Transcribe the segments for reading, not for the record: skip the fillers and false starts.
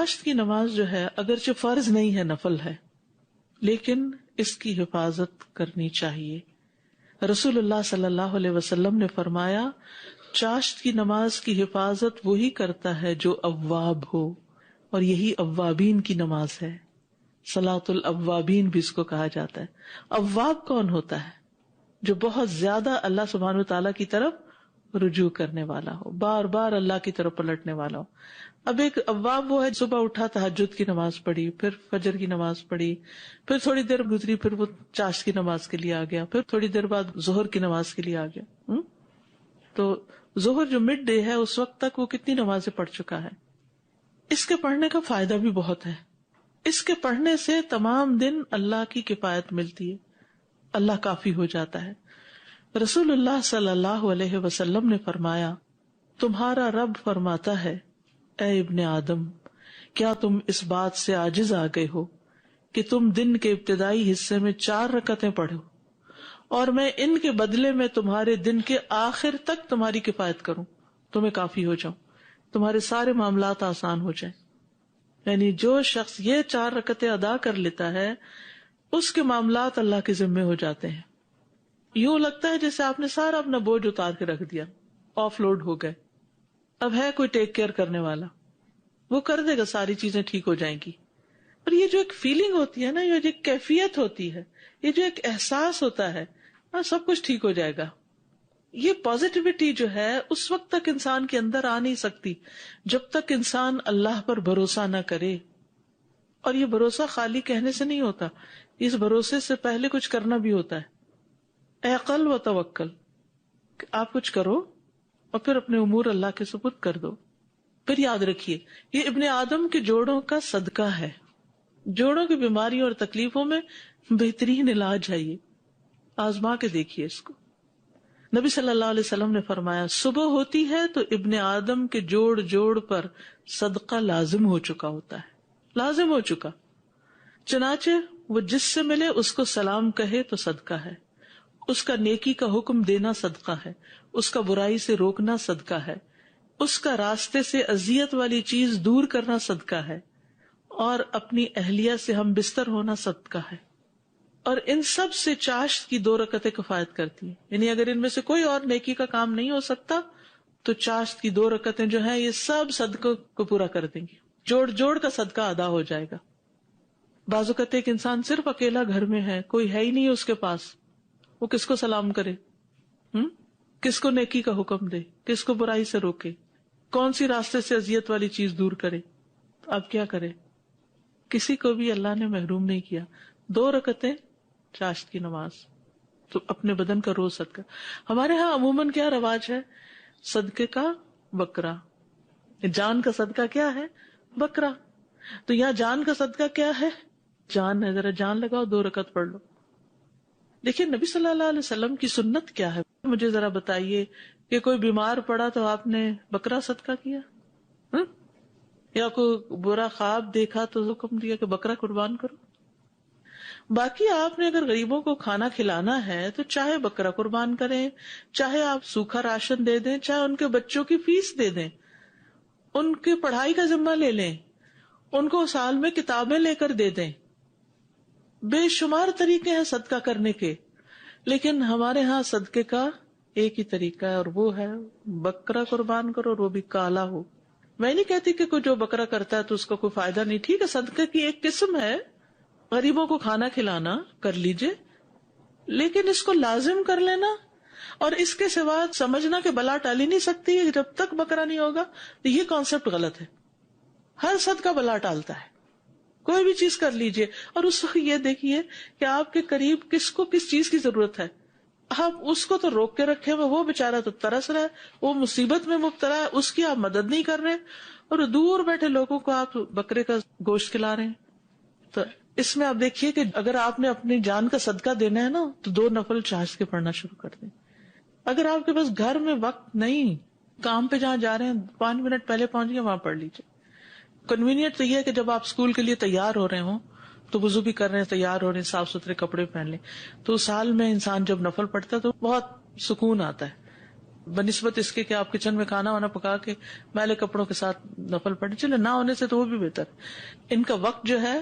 چاشت کی نماز جو ہے اگرچہ فرض نہیں ہے، نفل ہے، لیکن اس کی حفاظت کرنی چاہیے. رسول اللہ صلی اللہ علیہ وسلم نے فرمایا چاشت کی نماز کی حفاظت وہی کرتا ہے جو اواب ہو، اور یہی اوابین کی نماز ہے. صلاۃ الاوابین بھی اس کو کہا جاتا ہے. اواب کون ہوتا ہے؟ جو بہت زیادہ اللہ سبحانہ وتعالیٰ کی طرف رجوع کرنے والا ہو، بار بار اللہ کی طرف پلٹنے والا ہو. اب ایک اواب وہ ہے صبح اٹھا تہجد کی نماز پڑھی، پھر فجر کی نماز پڑھی، پھر تھوڑی دیر گزری پھر وہ چاشت کی نماز کے لیے آ گیا، پھر تھوڑی دیر بعد ظہر کی نماز کے لیے آ گیا. تو ظہر جو مڈ ڈے ہے اس وقت تک وہ کتنی نمازیں پڑھ چکا ہے. اس کے پڑھنے کا فائدہ بھی بہت ہے. اس کے پڑھنے سے تمام دن اللہ کی کفایت ملتی ہے، اللہ کافی ہو جاتا ہے. رسول اللہ صلی اللہ علیہ وسلم نے فرمایا تمہارا رب فرماتا ہے اے ابن آدم، کیا تم اس بات سے عاجز آ گئے ہو کہ تم دن کے ابتدائی حصے میں 4 رکعتیں پڑھو اور میں ان کے بدلے میں تمہارے دن کے آخر تک تمہاری کفایت کروں، تمہیں کافی ہو جاؤں، تمہارے سارے معاملات آسان ہو جائیں. یعنی جو شخص یہ 4 رکعتیں ادا کر لیتا ہے اس کے معاملات اللہ کے ذمے ہو جاتے ہیں. یوں لگتا ہے جیسے آپ نے سارا اپنا بوجھ اتار کے رکھ دیا، آف لوڈ ہو گئے. اب ہے کوئی ٹیک کیئر کرنے والا، وہ کر دے گا، ساری چیزیں ٹھیک ہو جائیں گی. اور یہ جو ایک فیلنگ ہوتی ہے نا، یہ جو ایک کیفیت ہوتی ہے، یہ جو ایک احساس ہوتا ہے، سب کچھ ٹھیک ہو جائے گا، یہ پازیٹیوٹی جو ہے اس وقت تک انسان کے اندر آ نہیں سکتی جب تک انسان اللہ پر بھروسہ نہ کرے. اور یہ بھروسہ خالی کہنے سے نہیں ہوتا، اس بھروسے سے پہلے کچھ کرنا بھی ہوتا ہے. اعقل و توکل، آپ کچھ کرو اور پھر اپنے امور اللہ کے سپرد کر دو. پھر یاد رکھیے یہ ابن آدم کے جوڑوں کا صدقہ ہے. جوڑوں کی بیماریوں اور تکلیفوں میں بہترین علاج ہے. یہ آزما کے دیکھیے اس کو. نبی صلی اللہ علیہ وسلم نے فرمایا صبح ہوتی ہے تو ابن آدم کے جوڑ جوڑ پر صدقہ لازم ہو چکا ہوتا ہے، لازم ہو چکا. چنانچہ وہ جس سے ملے اس کو سلام کہے تو صدقہ ہے، اس کا نیکی کا حکم دینا صدقہ ہے، اس کا برائی سے روکنا صدقہ ہے، اس کا راستے سے اذیت والی چیز دور کرنا صدقہ ہے، اور اپنی اہلیہ سے ہم بستر ہونا صدقہ ہے. اور ان سب سے چاشت کی 2 رکعتیں کفایت کرتی ہیں. یعنی اگر ان میں سے کوئی اور نیکی کا کام نہیں ہو سکتا تو چاشت کی 2 رکعتیں جو ہیں یہ سب صدقوں کو پورا کر دیں گی، جوڑ جوڑ کا صدقہ ادا ہو جائے گا. بعض اوقات ایک انسان صرف اکیلا گھر میں ہے، کوئی ہے ہی نہیں اس کے پاس، وہ کس کو سلام کرے، کس کو نیکی کا حکم دے، کس کو برائی سے روکے، کون سی راستے سے اذیت والی چیز دور کرے. تو اب کیا کرے؟ کسی کو بھی اللہ نے محروم نہیں کیا. 2 رکعتیں چاشت کی نماز، تو اپنے بدن کا روز صدقہ. ہمارے ہاں عموماً کیا رواج ہے؟ صدقے کا بکرا. جان کا صدقہ کیا ہے؟ بکرا. تو یہاں جان کا صدقہ کیا ہے؟ جان ہے، ذرا جان لگاؤ، 2 رکعت پڑھ لو. دیکھیے نبی صلی اللہ علیہ وسلم کی سنت کیا ہے، مجھے ذرا بتائیے کہ کوئی بیمار پڑا تو آپ نے بکرا صدقہ کیا؟ یا کوئی برا خواب دیکھا تو حکم دیا کہ بکرا قربان کرو؟ باقی آپ نے اگر غریبوں کو کھانا کھلانا ہے تو چاہے بکرا قربان کریں، چاہے آپ سوکھا راشن دے دیں، چاہے ان کے بچوں کی فیس دے دیں، ان کی پڑھائی کا ذمہ لے لیں، ان کو سال میں کتابیں لے کر دے دیں. بے شمار طریقے ہیں صدقہ کرنے کے، لیکن ہمارے ہاں صدقے کا ایک ہی طریقہ ہے، اور وہ ہے بکرا قربان کرو، اور وہ بھی کالا ہو. میں نہیں کہتی کہ کوئی جو بکرا کرتا ہے تو اس کا کوئی فائدہ نہیں، ٹھیک ہے، صدقے کی ایک قسم ہے، غریبوں کو کھانا کھلانا، کر لیجئے، لیکن اس کو لازم کر لینا اور اس کے سوا سمجھنا کہ بلا ٹالی نہیں سکتی جب تک بکرا نہیں ہوگا، تو یہ کانسیپٹ غلط ہے. ہر صدقہ بلا ٹالتا ہے. کوئی بھی چیز کر لیجئے، اور اس وقت یہ دیکھیے کہ آپ کے قریب کس کو کس چیز کی ضرورت ہے. آپ اس کو تو روک کے رکھے ہوئے، وہ بےچارا تو ترس رہا ہے، وہ مصیبت میں مبتلا ہے، اس کی آپ مدد نہیں کر رہے، اور دور بیٹھے لوگوں کو آپ بکرے کا گوشت کھلا رہے ہیں. تو اس میں آپ دیکھیے کہ اگر آپ نے اپنی جان کا صدقہ دینا ہے نا تو 2 نفل چاشت کے پڑھنا شروع کر دیں. اگر آپ کے پاس گھر میں وقت نہیں، کام پہ جہاں جا رہے ہیں 5 منٹ پہلے پہنچ گئے، وہاں پڑھ لیجیے. کنوینئنٹ تو یہ ہے کہ جب آپ اسکول کے لیے تیار ہو رہے ہوں تو وضو بھی کر رہے ہیں، تیار ہو رہے ہیں، صاف ستھرے کپڑے پہن لیں، تو سال میں انسان جب نفل پڑھتا ہے تو بہت سکون آتا ہے. بنسبت اس کے کہ آپ کچن میں کھانا وانا پکا کے میلے کپڑوں کے ساتھ نفل پڑھیں، چلے نہ ہونے سے تو وہ بھی بہتر. ان کا وقت جو ہے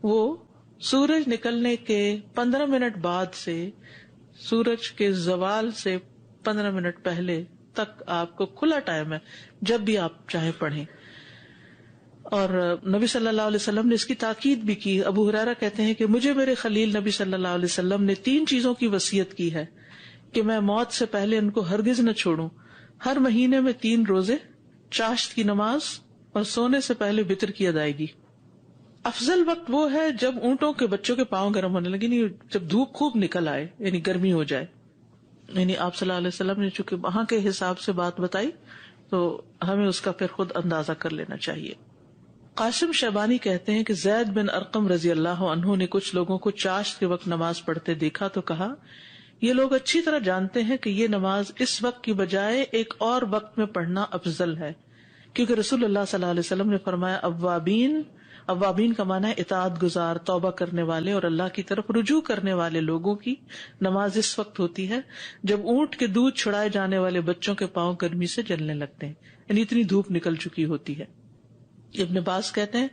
وہ سورج نکلنے کے 15 منٹ بعد سے سورج کے زوال سے 15 منٹ پہلے تک آپ کو کھلا ٹائم ہے، جب بھی آپ چاہیں پڑھیں. اور نبی صلی اللہ علیہ وسلم نے اس کی تاکید بھی کی. ابو ہریرہ کہتے ہیں کہ مجھے میرے خلیل نبی صلی اللہ علیہ وسلم نے 3 چیزوں کی وصیت کی ہے کہ میں موت سے پہلے ان کو ہرگز نہ چھوڑوں. ہر مہینے میں 3 روزے، چاشت کی نماز اور سونے سے پہلے وتر کی ادائیگی. افضل وقت وہ ہے جب اونٹوں کے بچوں کے پاؤں گرم ہونے لگے، نہیں جب دھوپ خوب نکل آئے، یعنی گرمی ہو جائے. یعنی آپ صلی اللہ علیہ وسلم نے چونکہ وہاں کے حساب سے بات بتائی تو ہمیں اس کا پھر خود اندازہ کر لینا چاہیے. قاسم شیبانی کہتے ہیں کہ زید بن ارقم رضی اللہ عنہ نے کچھ لوگوں کو چاشت کے وقت نماز پڑھتے دیکھا تو کہا، یہ لوگ اچھی طرح جانتے ہیں کہ یہ نماز اس وقت کی بجائے ایک اور وقت میں پڑھنا افضل ہے، کیونکہ رسول اللہ صلی اللہ علیہ وسلم نے فرمایا اوابین کا معنی ہے اطاعت گزار، توبہ کرنے والے اور اللہ کی طرف رجوع کرنے والے لوگوں کی نماز اس وقت ہوتی ہے جب اونٹ کے دودھ چھڑائے جانے والے بچوں کے پاؤں گرمی سے جلنے لگتے ہیں، یعنی اتنی دھوپ نکل چکی ہوتی ہے. ابن باز کہتے ہیں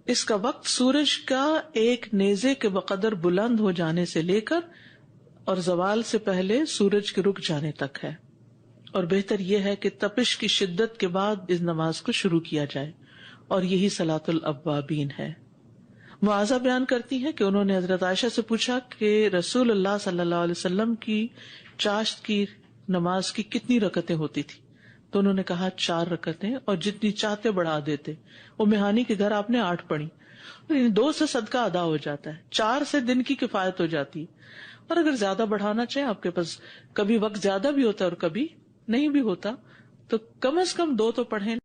اس کا وقت سورج کا ایک نیزے کے بقدر بلند ہو جانے سے لے کر اور زوال سے پہلے سورج کے رک جانے تک ہے، اور بہتر یہ ہے کہ تپش کی شدت کے بعد اس نماز کو شروع کیا جائے، اور یہی صلاۃ الاوابین ہے. معاذہ بیان کرتی ہے کہ انہوں نے حضرت عائشہ سے پوچھا کہ رسول اللہ صلی اللہ علیہ وسلم کی چاشت کی نماز کی کتنی رکعتیں ہوتی تھی؟ تو انہوں نے کہا 4 رکعتیں، اور جتنی چاہتے بڑھا دیتے. مہانی کے گھر آپ نے 8 پڑھی، 2 سے صدقہ ادا ہو جاتا ہے، 4 سے دن کی کفایت ہو جاتی. اور اگر زیادہ بڑھانا چاہیں، آپ کے پاس کبھی وقت زیادہ بھی ہوتا ہے اور کبھی نہیں بھی ہوتا، تو کم از کم 2 تو پڑھیں.